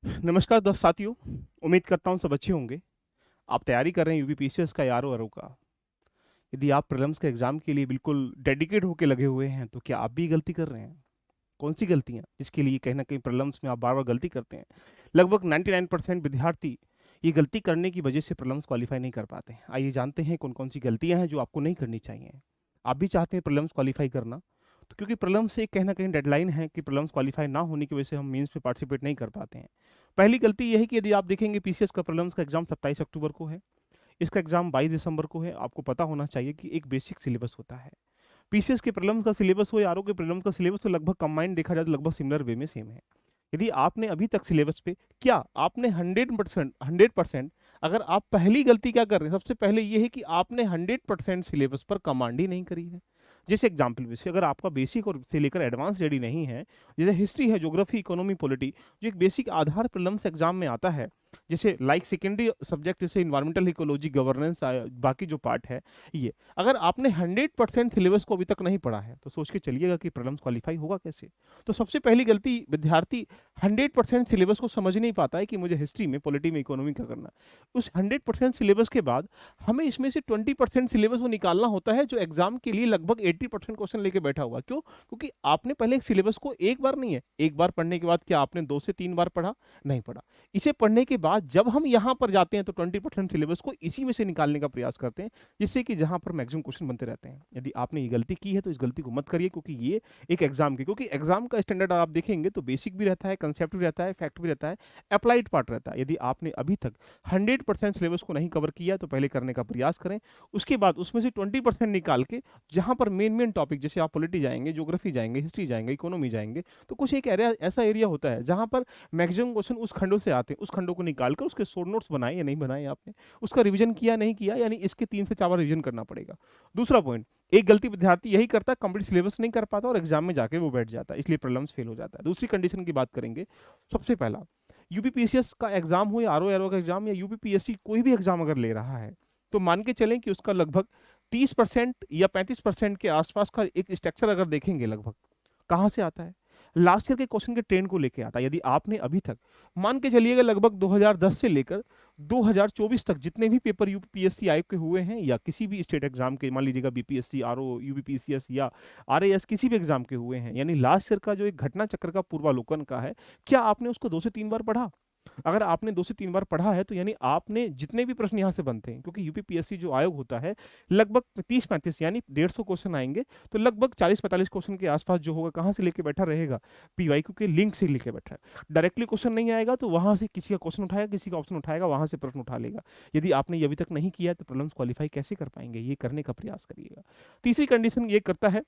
नमस्कार दोस्त साथियों। उम्मीद करता हूँ सब अच्छे होंगे। आप तैयारी कर रहे हैं यूपीपीसीएस का या आरओ का। यदि आप प्रीलिम्स के एग्जाम के लिए बिल्कुल डेडिकेट होकर लगे हुए हैं तो क्या आप भी गलती कर रहे हैं? कौन सी गलतियां जिसके लिए कहीं ना कहीं प्रीलिम्स में आप बार बार गलती करते हैं? लगभग 99% विद्यार्थी ये गलती करने की वजह से प्रीलिम्स क्वालिफाई नहीं कर पाते हैं। आइए जानते हैं कौन कौन सी गलतियां हैं जो आपको नहीं करनी चाहिए। आप भी चाहते हैं प्रीलिम्स क्वालिफाई करना, तो क्योंकि प्रीलिम्स एक कहीं ना कहीं डेडलाइन है कि प्रीलिम्स क्वालिफाई ना होने की वजह से हम मेंस में पार्टिसिपेट नहीं कर पाते हैं। पहली गलती यह है कि यदि आप देखेंगे पीसीएस का प्रीलिम्स का एग्जाम 27 अक्टूबर को है, इसका एग्जाम 22 दिसंबर को है। आपको पता होना चाहिए कि एक बेसिक सिलेबस होता है। पीसीएस के प्रीलिम्स का सिलेबस हो या आरओ के प्रीलिम्स का सिलेबस, तो लगभग कंबाइंड देखा जाए तो लगभग सिमिलर वे में सेम है। यदि आपने अभी तक सिलेबस पे, क्या आपने 100% अगर आप पहली गलती क्या कर रहे हैं, सबसे पहले ये है कि आपने 100% सिलेबस पर कमांड ही नहीं करी है। जैसे एग्जाम्पल बेसिस अगर आपका बेसिक और से लेकर एडवांस रेडी नहीं है, जैसे हिस्ट्री है, ज्योग्राफी, इकोनॉमी, पॉलिटी, जो एक बेसिक आधार प्रीलिम्स एग्जाम में आता है, जैसे लाइक सेकेंडरी सब्जेक्ट जैसे इन्वायरमेंटल इकोलॉजी, गवर्नेंस, बाकी जो पार्ट है, ये अगर आपने 100% सिलेबस को अभी तक नहीं पढ़ा है तो सोच के चलिएगा कि प्रीलिम्स क्वालिफाई होगा कैसे। तो सबसे पहली गलती, विद्यार्थी 100% सिलेबस को समझ नहीं पाता है कि मुझे हिस्ट्री में, पॉलिटी में, इकोनॉमी का करना है। उस 100% सिलेबस के बाद हमें इसमें से 20% सिलेबस वो निकालना होता है जो एग्जाम के लिए लगभग 80% क्वेश्चन लेके बैठा हुआ। क्यों? क्योंकि आपने पहले एक सिलेबस को एक बार नहीं है, एक बार पढ़ने के बाद क्या आपने 2 से 3 बार पढ़ा? नहीं पढ़ा। इसे पढ़ने के बाद जब हम यहाँ पर जाते हैं तो 20% सिलेबस को इसी में से निकालने का प्रयास करते हैं, जिससे कि जहां पर मैक्सिमम क्वेश्चन बनते रहते हैं। यदि आपने ये गलती की है तो इस गलती को मत करिए, क्योंकि ये एक एग्जाम की, क्योंकि एग्जाम का स्टैंडर्ड आप देखेंगे तो बेसिक भी रहता है, कंसेप्ट भी रहता है, फैक्ट भी रहता है, अप्लाइड पार्ट रहता है। यदि आपने अभी तक 100% सिलेबस को नहीं कवर किया तो पहले करने का प्रयास करें। उसके बाद उसमें से 20% निकाल के जहां पर मेन मेन टॉपिक, जैसे आप पॉलिटी जाएंगे, ज्योग्राफी जाएंगे, हिस्ट्री जाएंगे, इकोनॉमी जाएंगे, तो कुछ एक एरिया, ऐसा एरिया होता है जहां पर मैक्सिमम क्वेश्चन उस खंडों से आते हैं। उस खंडों को निकाल कर उसके शॉर्ट नोट्स बनाए या नहीं बनाए आपने, उसका रिवीजन किया नहीं किया, यानी इसके 3 से 4 बार रिवीजन करना पड़ेगा। दूसरा पॉइंट, एक गलती विद्यार्थी यही करता है, कंप्लीट सिलेबस नहीं कर पाता और एग्जाम में जाके वो बैठ जाता है, इसलिए प्रॉब्लम्स फेल हो जाता है। दूसरी कंडीशन की बात करेंगे। सबसे पहला, यूपीपीएससी का एग्जाम हो या आरओ एरो का एग्जाम, या यूपीपीएससी कोई भी एग्जाम अगर ले रहा है, तो मान के चलें कि उसका लगभग 30% या 35% के आसपास का एक स्ट्रक्चर अगर देखेंगे, लगभग कहाँ से आता है? लास्ट ईयर के क्वेश्चन के ट्रेंड को लेके आता है। यदि आपने अभी तक मान के चलिएगा लगभग 2010 से लेकर 2024 तक जितने भी पेपर यूपीएससी आयोग के हुए हैं, या किसी भी स्टेट एग्जाम के, मान लीजिएगा बीपीएससी, आरओ, यूपीपीसीएस या आरएएस, किसी भी एग्जाम के हुए हैं, यानी लास्ट ईयर का जो एक घटना चक्र का पूर्वालोकन का है, क्या आपने उसको 2 से 3 बार पढ़ा? अगर आपने 2 से 3 बार पढ़ा है तो यानी आपने जितने भी प्रश्न यहाँ से बनते हैं, क्योंकि यूपीपीएससी जो आयोग होता है, लगभग 30-35 यानी 150 क्वेश्चन आएंगे, तो लगभग 40-45 क्वेश्चन के आसपास जो होगा, कहाँ से लेके बैठा रहेगा? पीवाईक्यू के लिंक से लेके बैठा है। डायरेक्टली क्वेश्चन नहीं आएगा तो वहां से किसी का क्वेश्चन उठाएगा, किसी का ऑप्शन उठाएगा, वहां से प्रश्न उठा लेगा। यदि आपने ये अभी तक नहीं किया है तो प्रॉब्लम्स क्वालिफाई कैसे कर पाएंगे? ये करने का प्रयास करिएगा। तीसरी कंडीशन ये करता है,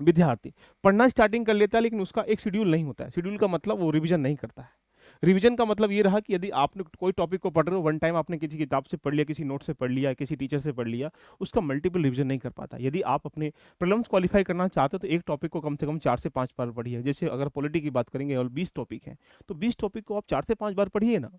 विद्यार्थी पढ़ना स्टार्टिंग कर लेता है लेकिन उसका एक शेड्यूल नहीं होता है। शेड्यूल का मतलब वो रिवीजन नहीं करता है। रिवीजन का मतलब ये रहा कि यदि आपने कोई टॉपिक को पढ़ रहे हो, वन टाइम आपने किसी किताब से पढ़ लिया, किसी नोट से पढ़ लिया, किसी टीचर से पढ़ लिया, उसका मल्टीपल रिवीजन नहीं कर पाता। यदि आप अपने प्रॉब्लम्स क्वालिफाई करना चाहते हो तो एक टॉपिक को कम से कम 4 से 5 बार पढ़िए। जैसे अगर पॉलिटी की बात करेंगे और 20 टॉपिक हैं, तो 20 टॉपिक को आप 4 से 5 बार पढ़िए ना,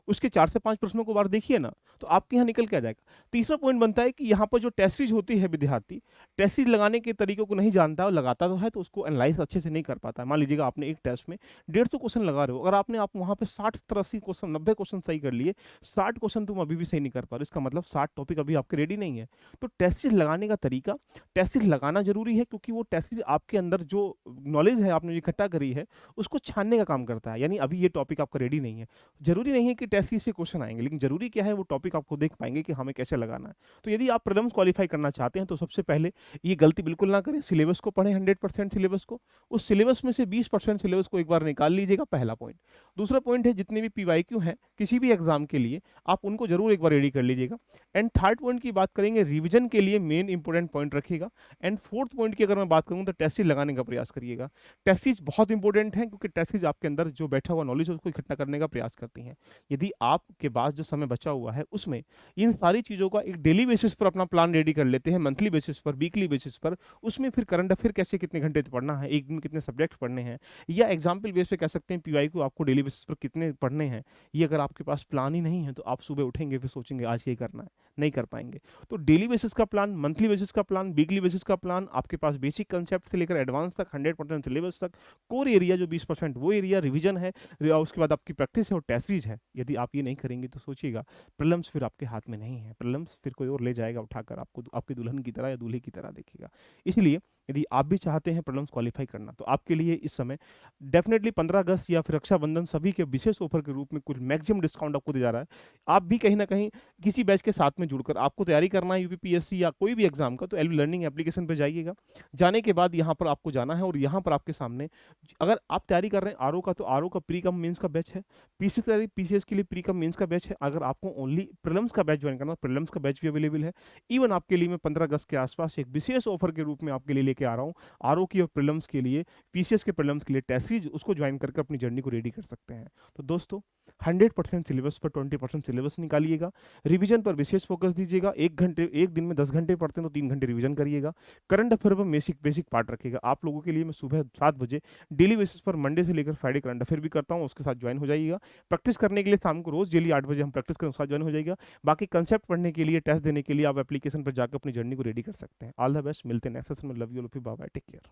उसके 4 से 5 प्रश्नों को बार देखिए ना, तो आपके यहाँ निकल के आ जाएगा। तीसरा पॉइंट बनता है कि यहाँ पर जो टेस्ट सीरीज होती है, विद्यार्थी टेस्ट सीरीज लगाने के तरीकों को नहीं जानता, और लगाता तो है तो उसको एनालाइज अच्छे से नहीं कर पाता है। मान लीजिएगा आपने एक टेस्ट में 150 क्वेश्चन लगा रहे हो, अगर आपने आप वहाँ पे 60-80 क्वेश्चन, 90 क्वेश्चन सही कर लिए, 60 क्वेश्चन तुम अभी भी सही नहीं कर पा रहे, इसका मतलब 60 टॉपिक अभी आपके रेडी नहीं है। तो टेस्ट सीरीज लगाने का तरीका, टेस्ट सीरीज लगाना जरूरी है, क्योंकि वो टेस्ट सीरीज आपके अंदर जो नॉलेज है आपने जो इकट्ठा करी है उसको छानने का काम करता है। यानी अभी ये टॉपिक आपका रेडी नहीं है, जरूरी नहीं है कि टेस्ट सीरीज से क्वेश्चन आएंगे, लेकिन जरूरी क्या है, वो टॉपिक आपको देख पाएंगे कि हमें कैसे लगाना है। तो यदि आप प्रीलिम्स क्वालिफाई करना चाहते हैं तो सबसे पहले ये गलती बिल्कुल ना करें, सिलेबस को पढ़ें 100% सिलेबस को। उस सिलेबस में से 20% सिलेबस को एक बार निकाल लीजिएगा, पहला पॉइंट। दूसरा पॉइंट है, जितने भी पीवाईक्यू हैं किसी भी एग्जाम के लिए, आप उनको जरूर एक बार रेडी कर लीजिएगा। एंड थर्ड पॉइंट की बात करेंगे, रिविजन के लिए मेन इंपॉर्टेंट पॉइंट रखिएगा। एंड फोर्थ पॉइंट की अगर मैं बात करूँ तो टेस्ट सीरीज लगाने का प्रयास करिएगा। टेस्ट सीरीज बहुत इंपॉर्टेंट है, क्योंकि टेस्ट सीरीज आपके अंदर जो बैठा हुआ नॉलेज है उसको इकट्ठा करने का प्रयास करती हैं। यदि यदि आपके पास जो समय बचा हुआ है उसमें इन सारी चीज़ों का एक डेली बेसिस पर अपना प्लान रेडी कर लेते हैं, मंथली बेसिस पर, वीकली बेसिस पर, उसमें फिर करंट अफेयर कैसे कितने घंटे पढ़ना है, एक दिन में कितने सब्जेक्ट पढ़ने हैं, या एग्जाम्पल बेस पे कह सकते हैं पीवाई को आपको डेली बेसिस पर कितने पढ़ने हैं। ये अगर आपके पास प्लान ही नहीं है तो आप सुबह उठेंगे फिर सोचेंगे आज ये करना है, नहीं कर पाएंगे। तो डेली बेसिस का प्लान, मंथली बेसिस का प्लान, वीकली बेसिस का प्लान, आपके पास बेसिक कंसेप्ट से लेकर एडवांस तक 100% सिलेबस तक, कोर एरिया जो 20% वो एरिया रिवीजन है, उसके बाद आपकी प्रैक्टिस है और टेस्ट सीरीज है। यदि आप ये नहीं करेंगे तो सोचिएगा प्रीलिम्स फिर आपके हाथ में नहीं है, प्रीलिम्स फिर कोई और ले जाएगा उठाकर, आपको आपकी दुल्हन की तरह या दूल्हे की तरह देखेगा। इसलिए यदि आप भी चाहते हैं प्रीलिम्स क्वालिफाई करना तो आपके लिए इस समय डेफिनेटली 15 अगस्त या फिर रक्षाबंधन सभी के विशेष ऑफर के रूप में कुछ मैक्सिमम डिस्काउंट आपको दिया जा रहा है। आप भी कहीं ना कहीं किसी बैच के साथ में जुड़कर, आपको तैयारी करना है यूपीपीएससी या कोई भी एग्जाम का, तो एलवी लर्निंग एप्लीकेशन पर जाइएगा। जाने के बाद यहाँ पर आपको जाना है और यहाँ पर आपके सामने, अगर आप तैयारी कर रहे हैं आरओ का, तो आरओ का प्री कम मेंस का बैच है। पीसीएस के लिए प्री कम मेंस का बैच है। अगर आपको ओनली प्रीलिम्स का बैच ज्वाइन करना, प्रीलिम्स का बैच भी अवेलेबल है। इवन आपके लिए मैं 15 अगस्त के आसपास एक विशेष ऑफर के रूप में आपके लिए लेके आ रहा हूँ, आरओ की और प्रीलिम्स के लिए, पीसीएस के प्रीलिम्स के लिए टेस्ट सीरीज, उसको ज्वाइन करके अपनी जर्नी को रेडी कर सकते हैं। तो दोस्तों 100% सिलेबस पर 20% सिलेबस निकालिएगा, रिवीजन पर विशेष फोकस दीजिएगा। एक दिन में 10 घंटे पढ़ते हैं तो 3 घंटे रिवीजन करिएगा। करंट अफेयर पर बेसिक बेसिक पार्ट रखिएगा। आप लोगों के लिए मैं सुबह 7 बजे डेली बेसिस पर मंडे से लेकर फ्राइडे करंट अफेयर भी करता हूँ, उसके साथ ज्वाइन हो जाइएगा। प्रैक्टिस करने के लिए शाम को रोज डेली 8 बजे हम प्रैक्टिस करें, उसके साथ ज्वाइन हो जाइएगा। बाकी कंसेप्ट पढ़ने के लिए, टेस्ट देने के लिए आप एप्लीकेशन पर जाकर अपनी जर्नी को रेडी कर सकते हैं। ऑल द बेस्ट, मिलते हैं नेक्स्ट सेशन में। Love you, bye bye, take care.